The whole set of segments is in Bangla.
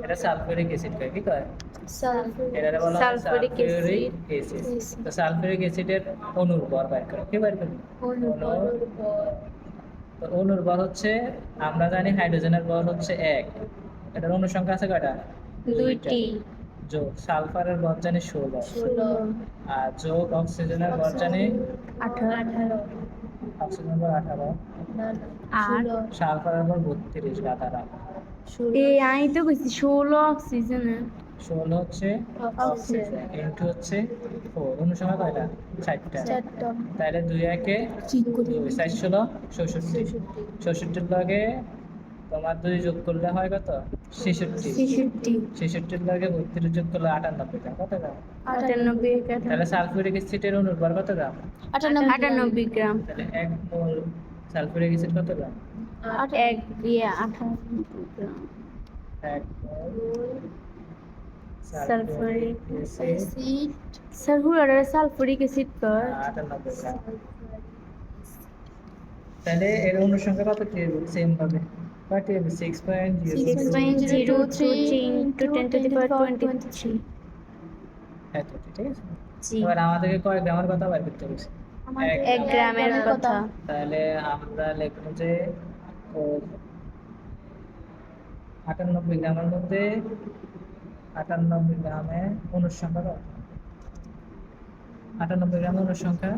এটা সালফিউরিক অ্যাসিড কয় কি কয় সালফার এটা বলা হয় সালফিউরিক সালফিউরিক অ্যাসিড তো সালফিউরিক অ্যাসিডের অণুর ভর বের করো কি বের করো তো অণুর ভর হচ্ছে আমরা জানি হাইড্রোজেনের ভর হচ্ছে 1 এটার অণু সংখ্যা আছে কয়টা 2টি যোগ সালফারের ভর জানি 16 আর যোগ অক্সিজেনের ভর জানি 18 অক্সিজেনের ভর 18 আর সালফারের ভর 32 গাদারা আমি তো কইছি 16 অক্সিজেনে 16 হচ্ছে অক্সিজেন ইনটু হচ্ছে 4 অণু সংখ্যা কয়টা 4টা তাহলে 2 একে 2 4 16 66 66 লগে তোমার 2 যোগ করলে হয় কত 66 66 লগে 32 যোগ করলে 98 গ্রাম কত গ্রাম 98 গ্রাম তাহলে সালফিউরিক অ্যাসিডের অণুর ভর কত গ্রাম 98 গ্রাম তাহলে 1 মোল সালফিউরিক অ্যাসিড কত গ্রাম 98 গ্রাম 1 মোল সালফিউরিক অ্যাসিড সালফিউরিক অ্যাসিড কর 98 গ্রাম তাহলে এর অণু সংখ্যা কত টেবিল সেম ভাবে কত table 6.0 6.023 into 10 to the power 23 এত ঠিক আছে জি এবার আমাদেরকে কয় গ্রামের কথা বের করতে বলছে 1 গ্রামের কথা তাহলে আমরা লিখব যে 98 গ্রামের মধ্যে 98 গ্রামে অণুর সংখ্যা কত 98 গ্রামের অণুর সংখ্যা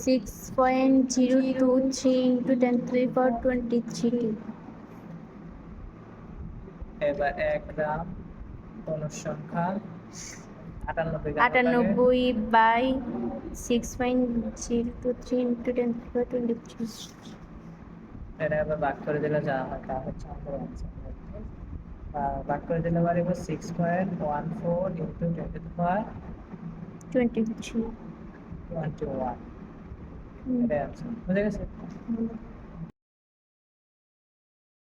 6.023 into 10 to the power 23 এবার 1 গ্রাম অণুর সংখ্যা 98 গ্রাম 98 by 6.023 into 10 to the power 23 এটা আবার ভাগ করে দিলে যা হয় তা হচ্ছে আমাদের आंसर ভাগ করে দিলে পারবো 6.14 into 10 to the power 23 21 এটা आंसर বুঝে গেছে